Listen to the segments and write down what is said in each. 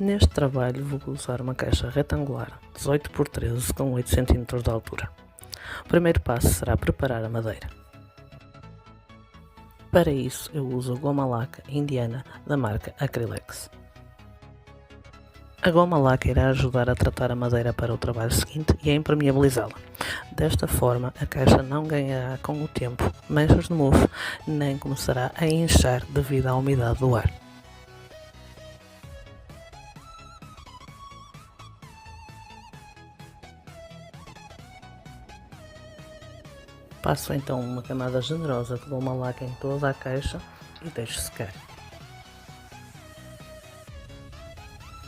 Neste trabalho vou usar uma caixa retangular 18 por 13 com 8 cm de altura. O primeiro passo será preparar a madeira. Para isso eu uso a goma laca indiana da marca Acrylex. A goma laca irá ajudar a tratar a madeira para o trabalho seguinte e a impermeabilizá-la. Desta forma a caixa não ganhará com o tempo manchas de mofo, nem começará a inchar devido à umidade do ar. Passo então uma camada generosa de goma laca em toda a caixa e deixo secar.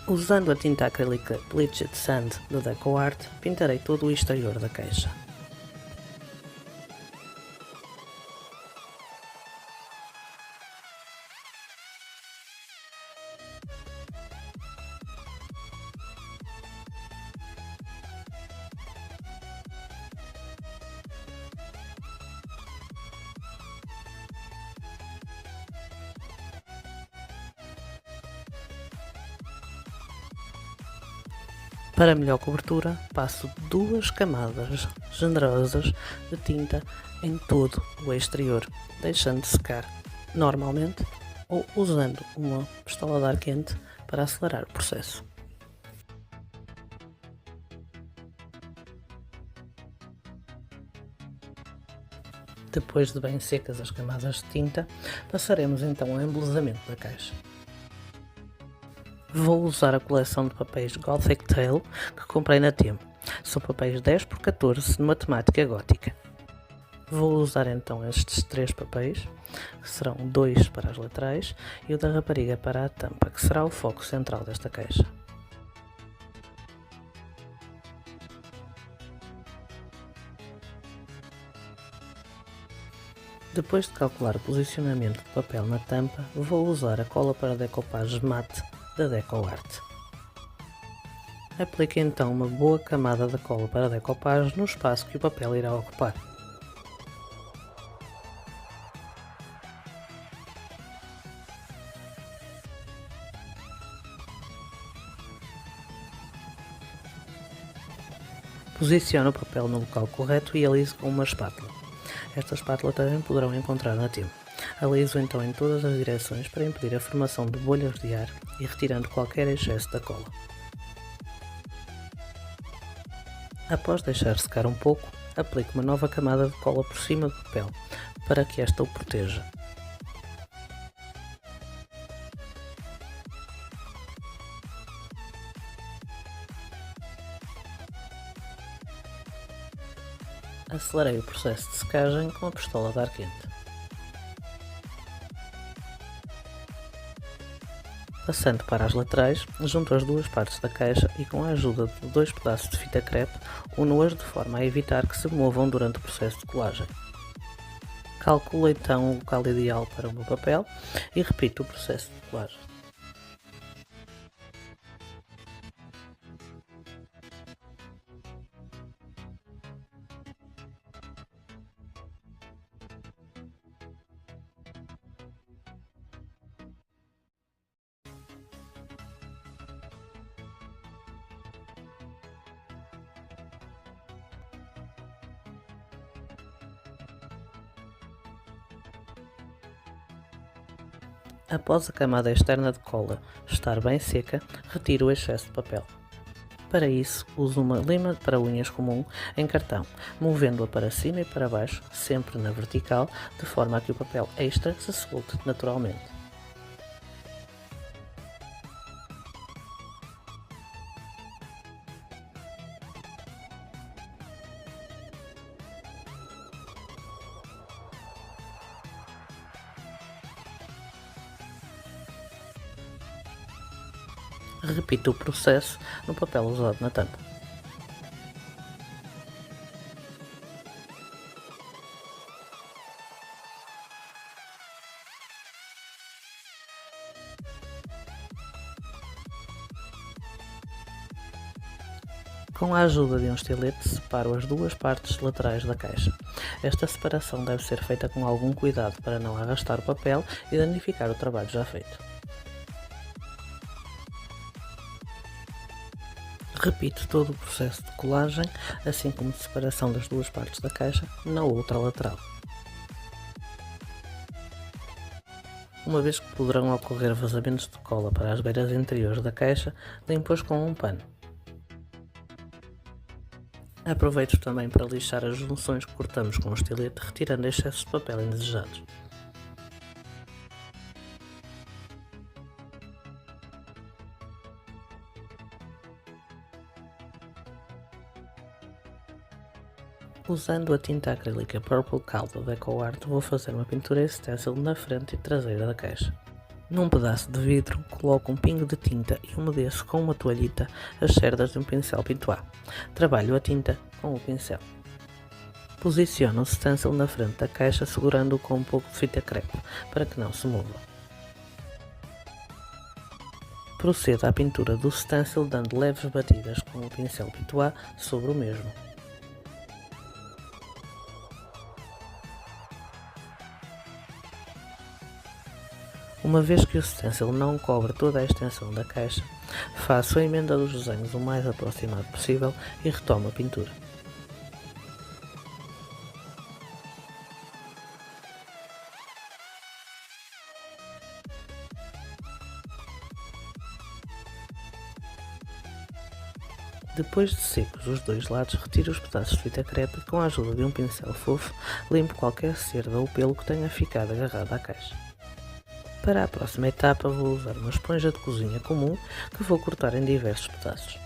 Usando a tinta acrílica Bleached Sand da DecoArt, pintarei todo o exterior da caixa. Para melhor cobertura, passo 2 camadas generosas de tinta em todo o exterior, deixando secar normalmente ou usando uma pistola de ar quente para acelerar o processo. Depois de bem secas as camadas de tinta, passaremos então ao embelezamento da caixa. Vou usar a coleção de papéis Gothic Tale que comprei na Temu. São papéis 10 por 14 numa temática gótica. Vou usar então estes 3 papéis, que serão 2 para as laterais e o da rapariga para a tampa, que será o foco central desta caixa. Depois de calcular o posicionamento do papel na tampa, vou usar a cola para decoupage mate da DecoArt. Aplique então uma boa camada de cola para decoupage no espaço que o papel irá ocupar. Posicione o papel no local correto e alise com uma espátula. Esta espátula também poderão encontrar na Temu. Aliso então em todas as direções para impedir a formação de bolhas de ar e retirando qualquer excesso da cola. Após deixar secar um pouco, aplique uma nova camada de cola por cima do papel para que esta o proteja. Acelerei o processo de secagem com a pistola de ar quente. Passando para as laterais, junto as duas partes da caixa e com a ajuda de 2 pedaços de fita crepe, uno-as de forma a evitar que se movam durante o processo de colagem. Calculo então o local ideal para o meu papel e repito o processo de colagem. Após a camada externa de cola estar bem seca, retiro o excesso de papel. Para isso, uso uma lima para unhas comum em cartão, movendo-a para cima e para baixo, sempre na vertical, de forma a que o papel extra se solte naturalmente. Repito o processo no papel usado na tampa. Com a ajuda de um estilete, separo as duas partes laterais da caixa. Esta separação deve ser feita com algum cuidado para não arrastar o papel e danificar o trabalho já feito. Repite todo o processo de colagem, assim como de separação das duas partes da caixa, na outra lateral. Uma vez que poderão ocorrer vazamentos de cola para as beiras interiores da caixa, limpe-os com um pano. Aproveito também para lixar as junções que cortamos com o estilete, retirando excessos de papel indesejados. Usando a tinta acrílica Purple Cloud da DecoArt, vou fazer uma pintura stencil na frente e traseira da caixa. Num pedaço de vidro, coloco um pingo de tinta e umedeço com uma toalhita as cerdas de um pincel Pintois. Trabalho a tinta com o pincel. Posiciono o stencil na frente da caixa, segurando-o com um pouco de fita crepe, para que não se mova. Procedo à pintura do stencil, dando leves batidas com o pincel Pintois sobre o mesmo. Uma vez que o stencil não cobre toda a extensão da caixa, faço a emenda dos desenhos o mais aproximado possível e retomo a pintura. Depois de secos os dois lados, retiro os pedaços de fita crepe e, com a ajuda de um pincel fofo, limpo qualquer cerda ou pelo que tenha ficado agarrado à caixa. Para a próxima etapa, vou usar uma esponja de cozinha comum que vou cortar em diversos pedaços.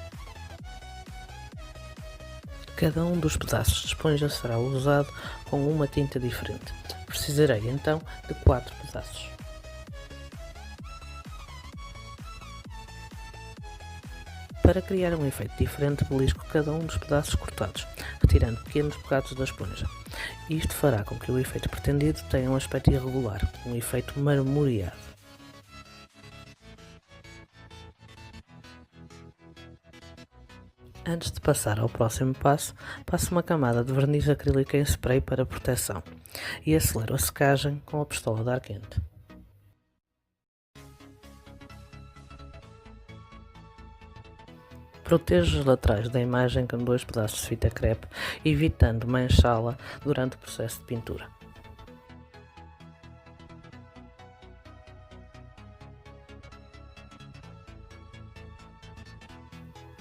Cada um dos pedaços de esponja será usado com uma tinta diferente. Precisarei então de 4 pedaços. Para criar um efeito diferente, belisco cada um dos pedaços cortados, retirando pequenos bocados da esponja. Isto fará com que o efeito pretendido tenha um aspecto irregular, um efeito marmoreado. Antes de passar ao próximo passo, passo uma camada de verniz acrílico em spray para proteção e acelero a secagem com a pistola de ar quente. Protejo as laterais da imagem com 2 pedaços de fita crepe, evitando manchá-la durante o processo de pintura.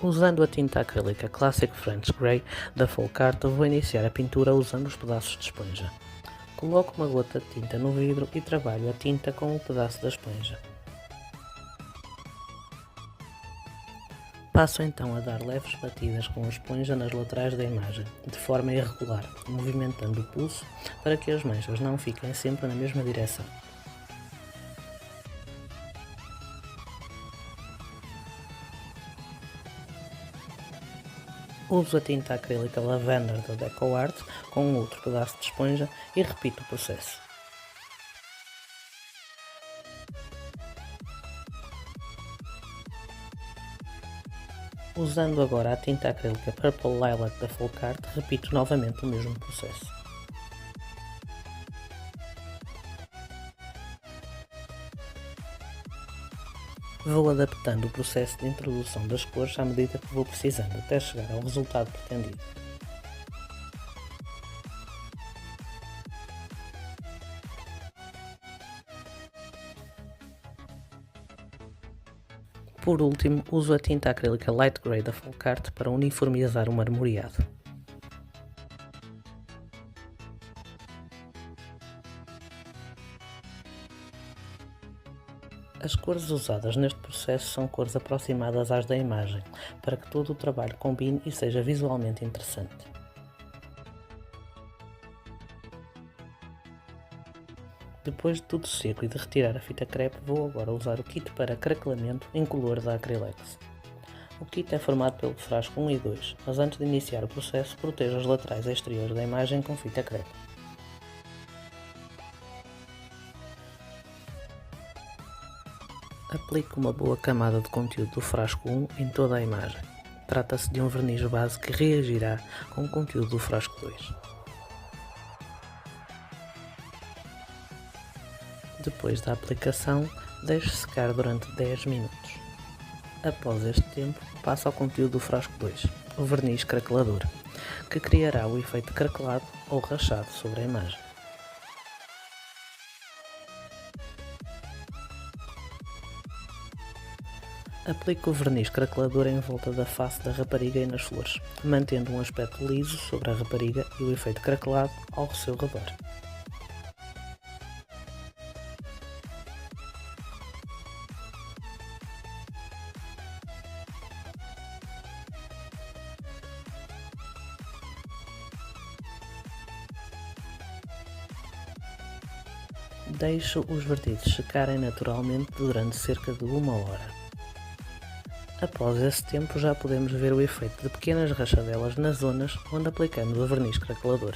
Usando a tinta acrílica Classic French Grey da Folk Art, vou iniciar a pintura usando os pedaços de esponja. Coloco uma gota de tinta no vidro e trabalho a tinta com o pedaço da esponja. Passo então a dar leves batidas com a esponja nas laterais da imagem, de forma irregular, movimentando o pulso para que as manchas não fiquem sempre na mesma direção. Uso a tinta acrílica Lavender da DecoArt com outro pedaço de esponja e repito o processo. Usando agora a tinta acrílica Purple Lilac da Folk Art, repito novamente o mesmo processo. Vou adaptando o processo de introdução das cores à medida que vou precisando, até chegar ao resultado pretendido. Por último, uso a tinta acrílica Light Grey da Folk Art para uniformizar o marmoreado. As cores usadas neste processo são cores aproximadas às da imagem, para que todo o trabalho combine e seja visualmente interessante. Depois de tudo seco e de retirar a fita crepe, vou agora usar o kit para craquelamento incolor da Acrylex. O kit é formado pelo frasco 1 e 2, mas antes de iniciar o processo, protejo as laterais exteriores da imagem com fita crepe. Aplico uma boa camada de conteúdo do frasco 1 em toda a imagem. Trata-se de um verniz base que reagirá com o conteúdo do frasco 2. Depois da aplicação, deixe secar durante 10 minutos. Após este tempo, passa ao conteúdo do frasco 2, o verniz craquelador, que criará o efeito craquelado ou rachado sobre a imagem. Aplique o verniz craquelador em volta da face da rapariga e nas flores, mantendo um aspecto liso sobre a rapariga e o efeito craquelado ao seu redor. Deixe os vernizes secarem naturalmente durante cerca de 1 hora. Após esse tempo já podemos ver o efeito de pequenas rachadelas nas zonas onde aplicamos o verniz craquelador.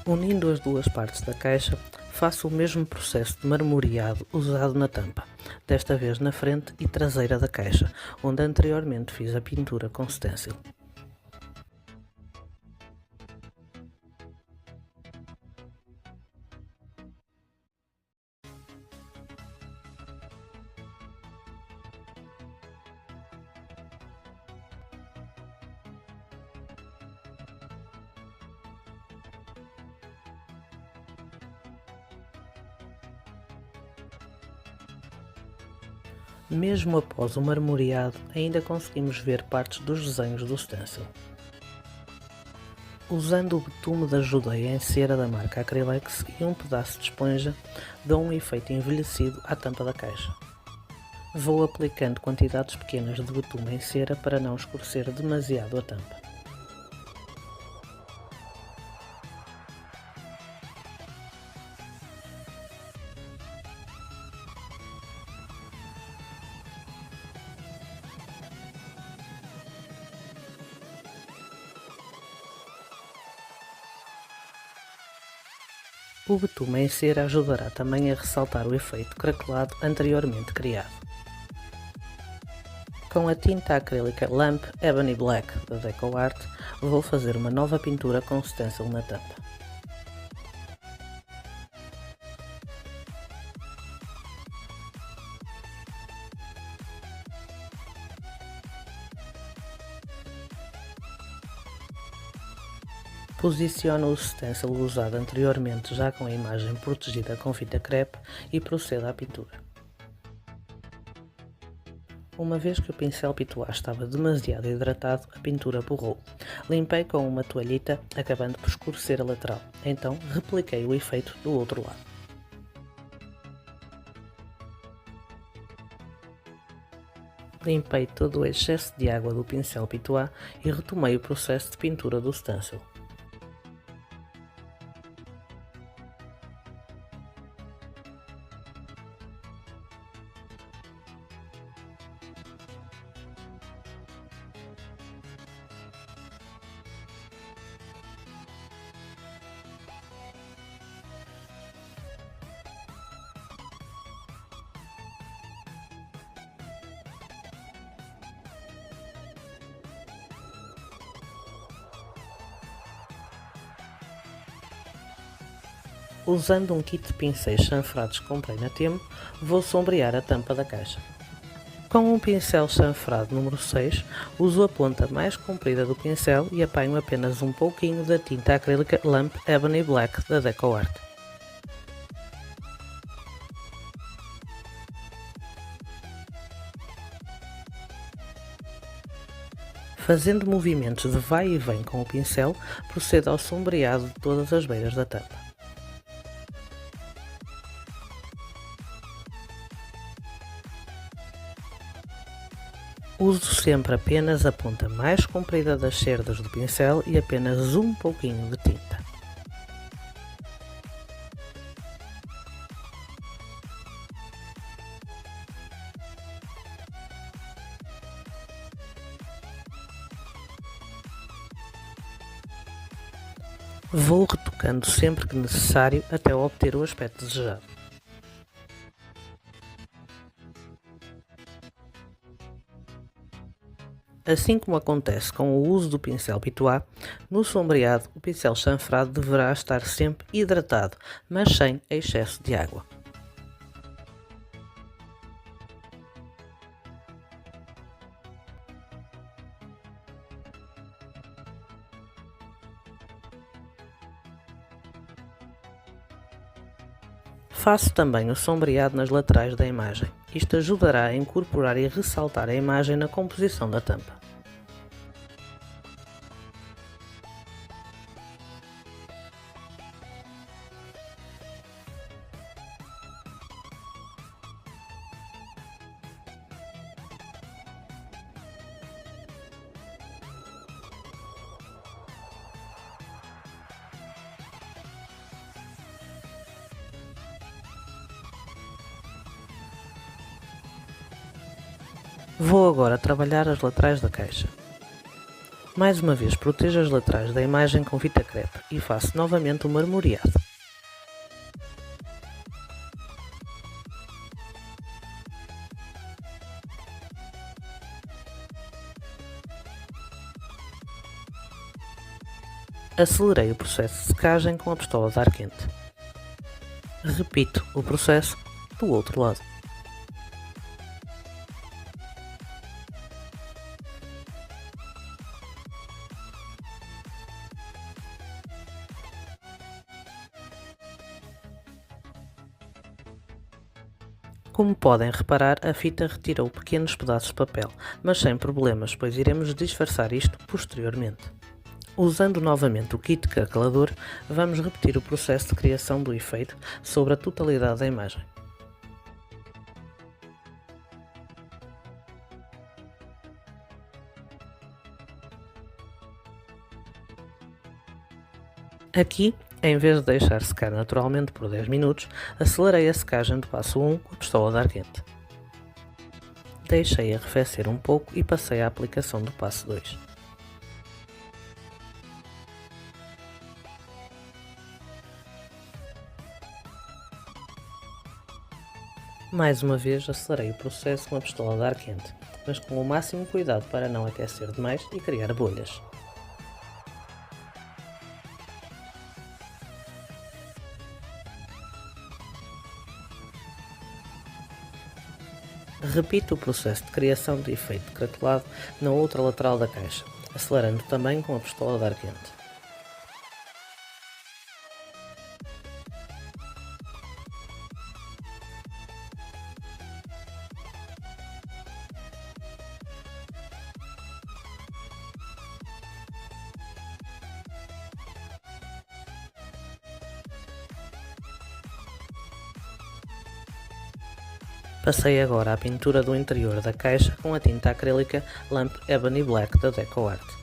Unindo as duas partes da caixa, faço o mesmo processo de marmoreado usado na tampa, desta vez na frente e traseira da caixa, onde anteriormente fiz a pintura com stencil. Mesmo após o marmoreado, ainda conseguimos ver partes dos desenhos do stencil. Usando o betume da judeia em cera da marca Acrylex e um pedaço de esponja, dou um efeito envelhecido à tampa da caixa. Vou aplicando quantidades pequenas de betume em cera para não escurecer demasiado a tampa. O betume em cera ajudará também a ressaltar o efeito craquelado anteriormente criado. Com a tinta acrílica Lamp Ebony Black da DecoArt, vou fazer uma nova pintura com stencil na tampa. Posiciono o stencil usado anteriormente já com a imagem protegida com fita crepe e procedo à pintura. Uma vez que o pincel Pitois estava demasiado hidratado, a pintura borrou. Limpei com uma toalhita, acabando por escurecer a lateral. Então, repliquei o efeito do outro lado. Limpei todo o excesso de água do pincel Pitois e retomei o processo de pintura do stencil. Usando um kit de pincéis chanfrados que comprei na Temo, vou sombrear a tampa da caixa. Com um pincel chanfrado número 6, uso a ponta mais comprida do pincel e apanho apenas um pouquinho da tinta acrílica Lamp Ebony Black da DecoArt. Fazendo movimentos de vai e vem com o pincel, procedo ao sombreado de todas as beiras da tampa. Uso sempre apenas a ponta mais comprida das cerdas do pincel e apenas um pouquinho de tinta. Vou retocando sempre que necessário até obter o aspecto desejado. Assim como acontece com o uso do pincel Pitois, no sombreado o pincel chanfrado deverá estar sempre hidratado, mas sem excesso de água. Faço também o sombreado nas laterais da imagem. Isto ajudará a incorporar e ressaltar a imagem na composição da tampa. Vou agora trabalhar as laterais da caixa. Mais uma vez protejo as laterais da imagem com fita crepe e faço novamente o marmoreado. Acelerei o processo de secagem com a pistola de ar quente. Repito o processo do outro lado. Como podem reparar, a fita retirou pequenos pedaços de papel, mas sem problemas, pois iremos disfarçar isto posteriormente. Usando novamente o kit calculador, vamos repetir o processo de criação do efeito sobre a totalidade da imagem. Aqui, em vez de deixar secar naturalmente por 10 minutos, acelerei a secagem do passo 1 com a pistola de ar quente. Deixei arrefecer um pouco e passei à aplicação do passo 2. Mais uma vez acelerei o processo com a pistola de ar quente, mas com o máximo cuidado para não aquecer demais e criar bolhas. Repito o processo de criação de efeito craquelado na outra lateral da caixa, acelerando também com a pistola de ar quente. Passei agora a pintura do interior da caixa com a tinta acrílica Lamp Ebony Black da DecoArt.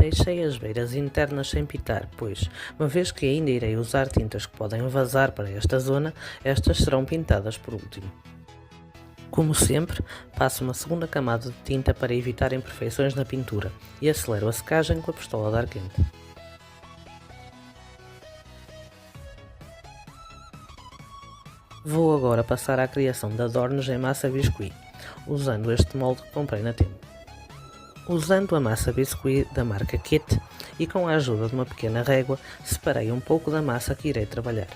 Deixei as beiras internas sem pintar, pois, uma vez que ainda irei usar tintas que podem vazar para esta zona, estas serão pintadas por último. Como sempre, passo uma segunda camada de tinta para evitar imperfeições na pintura e acelero a secagem com a pistola de ar quente. Vou agora passar à criação de adornos em massa biscuit, usando este molde que comprei na Temu. Usando a massa biscuit da marca Kit e com a ajuda de uma pequena régua, separei um pouco da massa que irei trabalhar.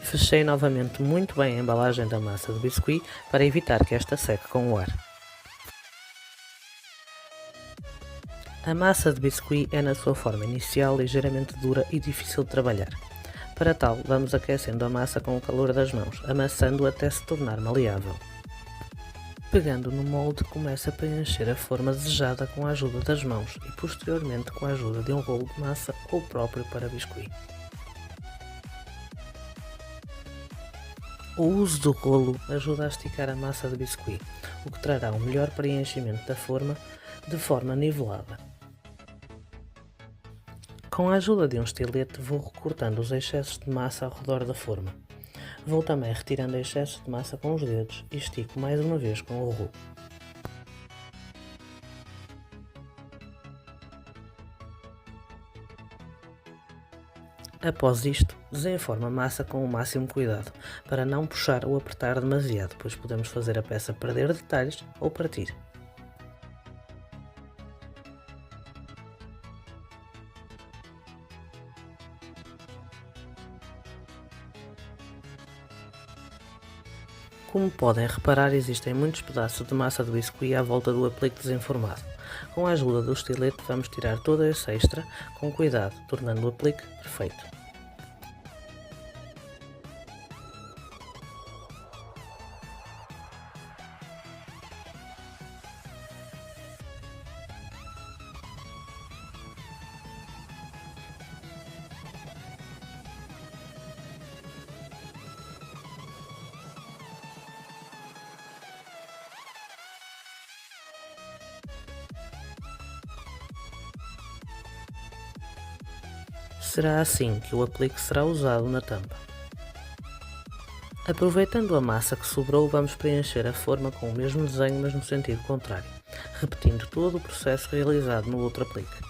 Fechei novamente muito bem a embalagem da massa de biscuit para evitar que esta seque com o ar. A massa de biscuit é na sua forma inicial ligeiramente dura e difícil de trabalhar. Para tal, vamos aquecendo a massa com o calor das mãos, amassando até se tornar maleável. Pegando no molde, começa a preencher a forma desejada com a ajuda das mãos e posteriormente com a ajuda de um rolo de massa ou próprio para biscuit. O uso do rolo ajuda a esticar a massa de biscuit, o que trará um melhor preenchimento da forma, de forma nivelada. Com a ajuda de um estilete vou recortando os excessos de massa ao redor da forma. Vou também retirando excessos de massa com os dedos e estico mais uma vez com o rolo. Após isto, desenformo a massa com o máximo cuidado, para não puxar ou apertar demasiado, pois podemos fazer a peça perder detalhes ou partir. Como podem reparar, existem muitos pedaços de massa de biscuit à volta do aplique desenformado. Com a ajuda do estilete vamos tirar toda essa extra com cuidado, tornando o aplique perfeito. Será assim que o aplique será usado na tampa. Aproveitando a massa que sobrou, vamos preencher a forma com o mesmo desenho, mas no sentido contrário, repetindo todo o processo realizado no outro aplique.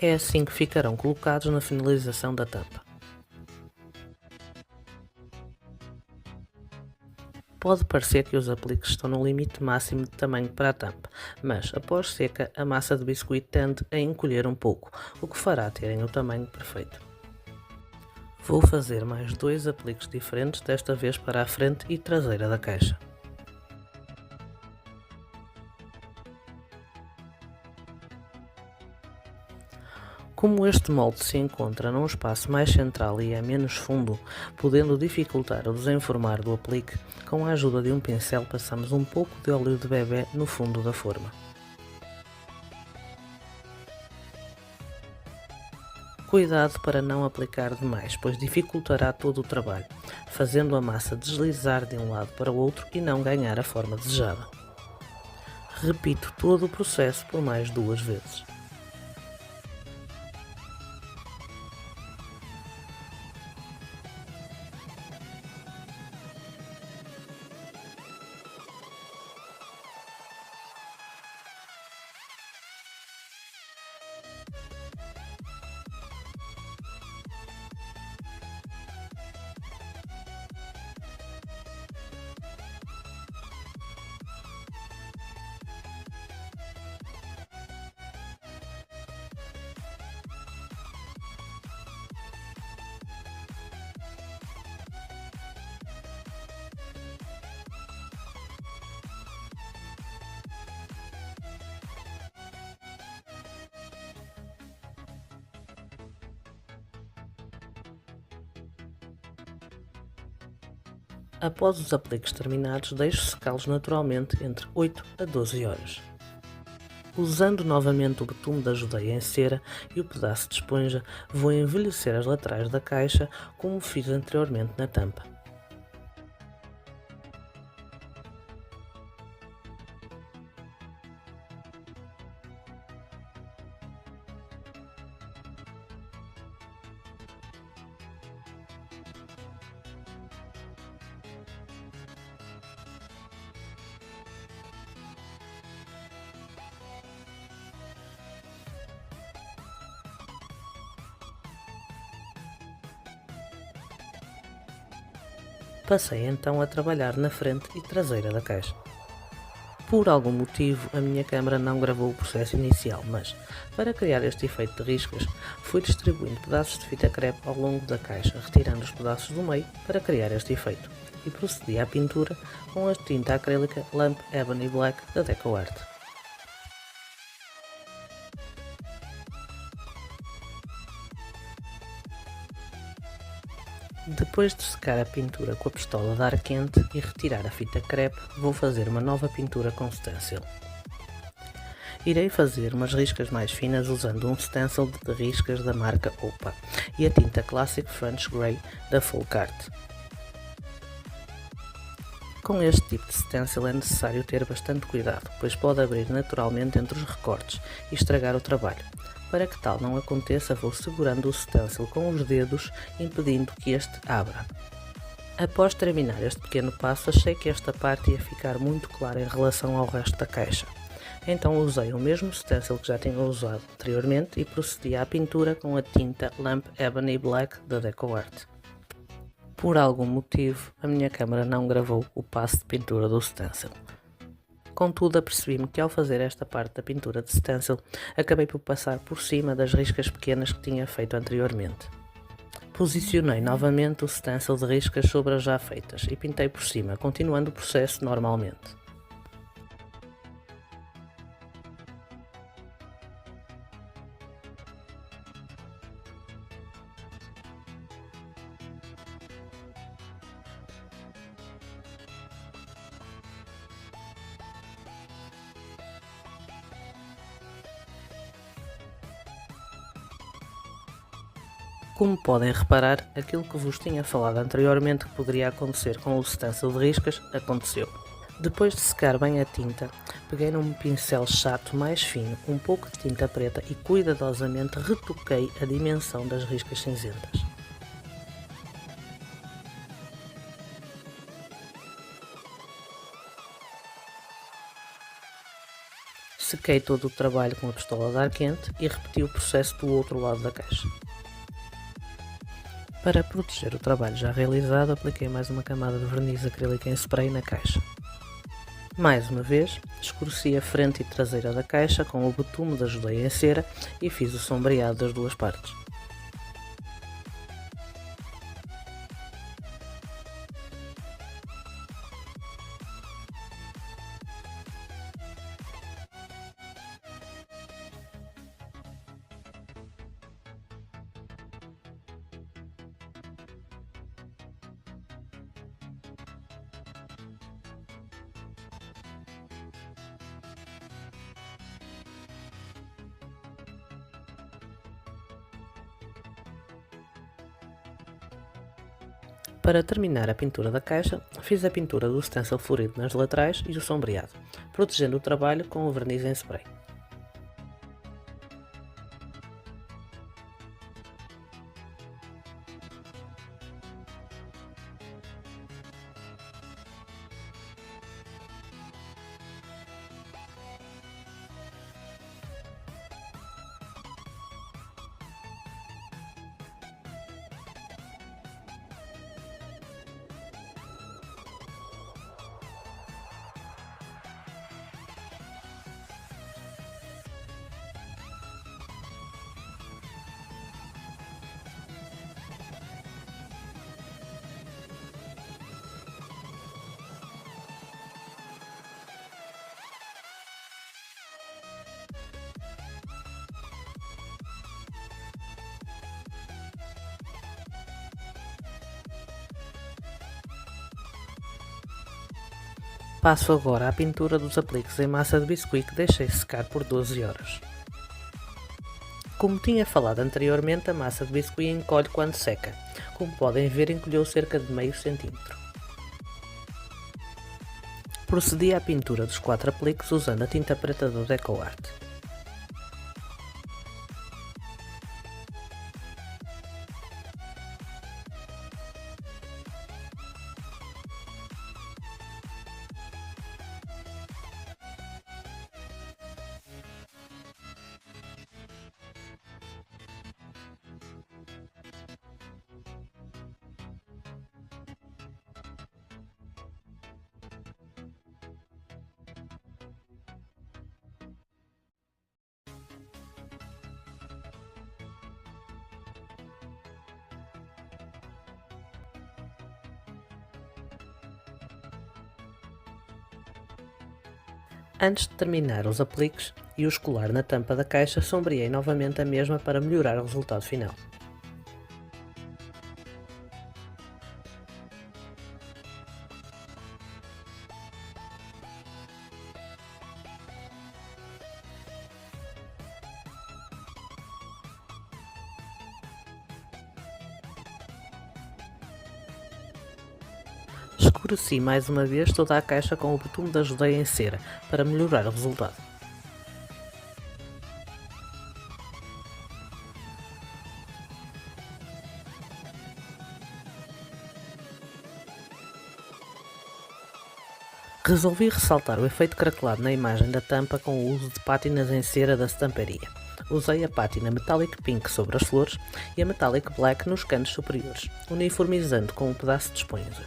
É assim que ficarão colocados na finalização da tampa. Pode parecer que os apliques estão no limite máximo de tamanho para a tampa, mas após seca a massa de biscuit tende a encolher um pouco, o que fará terem o tamanho perfeito. Vou fazer mais 2 apliques diferentes, desta vez para a frente e traseira da caixa. Como este molde se encontra num espaço mais central e é menos fundo, podendo dificultar o desenformar do aplique, com a ajuda de um pincel passamos um pouco de óleo de bebê no fundo da forma. Cuidado para não aplicar demais, pois dificultará todo o trabalho, fazendo a massa deslizar de um lado para o outro e não ganhar a forma desejada. Repito todo o processo por mais 2 vezes. Após os apliques terminados, deixo secá-los naturalmente entre 8 a 12 horas. Usando novamente o betume da judeia em cera e o pedaço de esponja, vou envelhecer as laterais da caixa como fiz anteriormente na tampa. Passei então a trabalhar na frente e traseira da caixa. Por algum motivo a minha câmera não gravou o processo inicial, mas, para criar este efeito de riscas, fui distribuindo pedaços de fita crepe ao longo da caixa, retirando os pedaços do meio para criar este efeito, e procedi à pintura com a tinta acrílica Lamp Ebony Black da DecoArt. Depois de secar a pintura com a pistola de ar quente e retirar a fita crepe, vou fazer uma nova pintura com stencil. Irei fazer umas riscas mais finas usando um stencil de riscas da marca Opa e a tinta Classic French Grey da Folk Art. Com este tipo de stencil é necessário ter bastante cuidado, pois pode abrir naturalmente entre os recortes e estragar o trabalho. Para que tal não aconteça, vou segurando o stencil com os dedos, impedindo que este abra. Após terminar este pequeno passo, achei que esta parte ia ficar muito clara em relação ao resto da caixa. Então usei o mesmo stencil que já tinha usado anteriormente e procedi à pintura com a tinta Lamp Ebony Black da DecoArt. Por algum motivo, a minha câmera não gravou o passo de pintura do stencil. Contudo, apercebi-me que ao fazer esta parte da pintura de stencil, acabei por passar por cima das riscas pequenas que tinha feito anteriormente. Posicionei novamente o stencil de riscas sobre as já feitas e pintei por cima, continuando o processo normalmente. Como podem reparar, aquilo que vos tinha falado anteriormente que poderia acontecer com o stencil de riscas, aconteceu. Depois de secar bem a tinta, peguei num pincel chato mais fino, um pouco de tinta preta e cuidadosamente retoquei a dimensão das riscas cinzentas. Sequei todo o trabalho com a pistola de ar quente e repeti o processo do outro lado da caixa. Para proteger o trabalho já realizado, apliquei mais uma camada de verniz acrílico em spray na caixa. Mais uma vez, escureci a frente e traseira da caixa com o betume da judeia em cera e fiz o sombreado das duas partes. Para terminar a pintura da caixa, fiz a pintura do stencil florido nas laterais e o sombreado, protegendo o trabalho com o verniz em spray. Passo agora à pintura dos apliques em massa de biscuit que deixei secar por 12 horas. Como tinha falado anteriormente, a massa de biscuit encolhe quando seca. Como podem ver, encolheu cerca de meio centímetro. Procedi à pintura dos 4 apliques usando a tinta preta do DecoArt. Antes de terminar os apliques e os colar na tampa da caixa, sombreei novamente a mesma para melhorar o resultado final. Escureci mais uma vez toda a caixa com o betume da Judeia em cera, para melhorar o resultado. Resolvi ressaltar o efeito craquelado na imagem da tampa com o uso de pátinas em cera da estamparia. Usei a pátina Metallic Pink sobre as flores e a Metallic Black nos cantos superiores, uniformizando com um pedaço de esponja.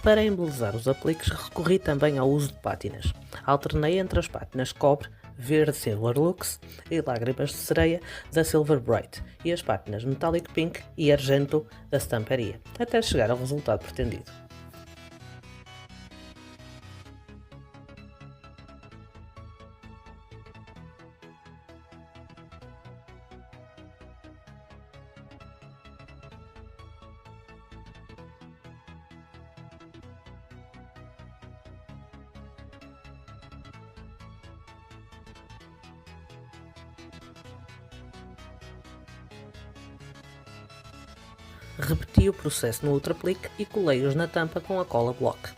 Para embelezar os apliques, recorri também ao uso de pátinas. Alternei entre as pátinas cobre, verde Silver Lux e lágrimas de sereia da Silver Bright e as pátinas Metallic Pink e argento da estamparia, até chegar ao resultado pretendido. Repeti o processo no outro aplique e colei-os na tampa com a cola Block.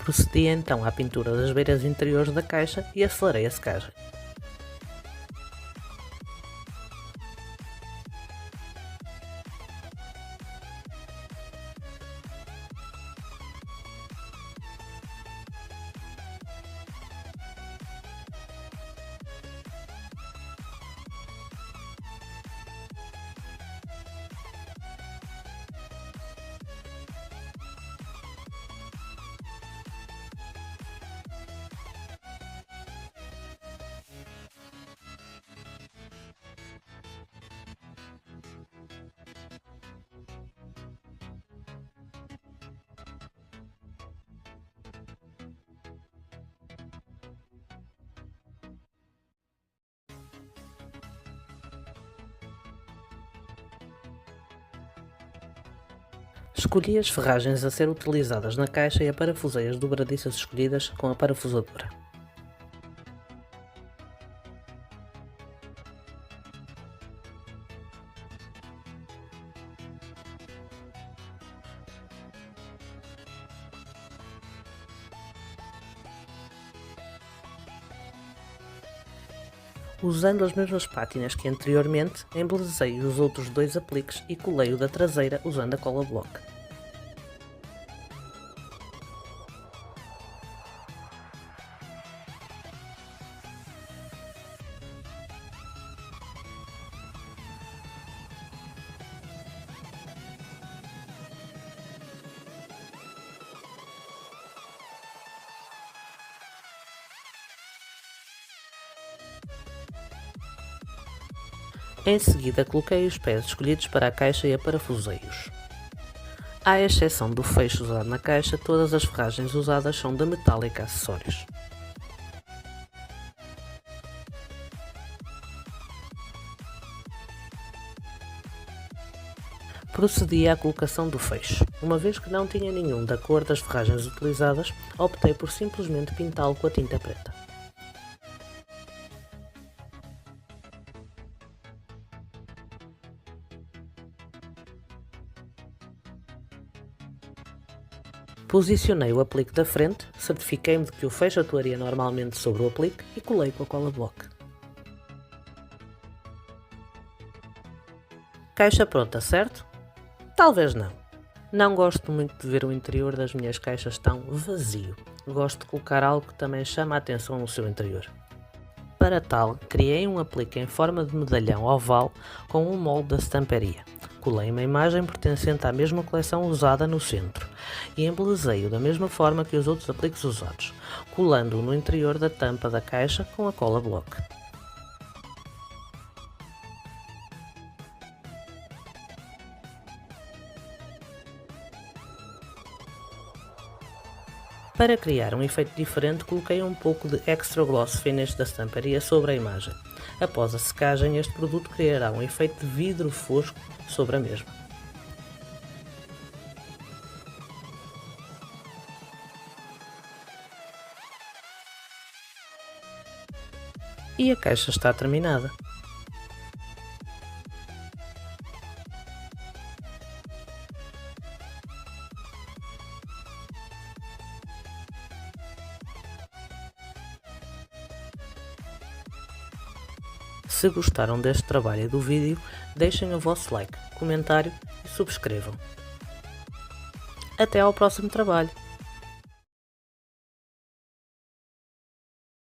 Procedi então à pintura das beiras interiores da caixa e acelerei a secagem. Escolhi as ferragens a ser utilizadas na caixa e aparafusei as dobradiças escolhidas com a parafusadora. Usando as mesmas pátinas que anteriormente, embelezei os outros dois apliques e colei o da traseira usando a cola Block. Em seguida, coloquei os pés escolhidos para a caixa e aparafusei-os. À exceção do fecho usado na caixa, todas as ferragens usadas são da Metallic Acessórios. Procedi à colocação do fecho. Uma vez que não tinha nenhum da cor das ferragens utilizadas, optei por simplesmente pintá-lo com a tinta preta. Posicionei o aplique da frente, certifiquei-me de que o fecho atuaria normalmente sobre o aplique e colei com a cola Block. Caixa pronta, certo? Talvez não. Não gosto muito de ver o interior das minhas caixas tão vazio. Gosto de colocar algo que também chama a atenção no seu interior. Para tal, criei um aplique em forma de medalhão oval com um molde da estamparia. Colei uma imagem pertencente à mesma coleção usada no centro e embelezei-o da mesma forma que os outros apliques usados, colando-o no interior da tampa da caixa com a cola block. Para criar um efeito diferente, coloquei um pouco de Extra Gloss Finish da estamparia sobre a imagem. Após a secagem, este produto criará um efeito de vidro fosco sobre a mesma. E a caixa está terminada. Se gostaram deste trabalho e do vídeo, deixem o vosso like, comentário e subscrevam. Até ao próximo trabalho!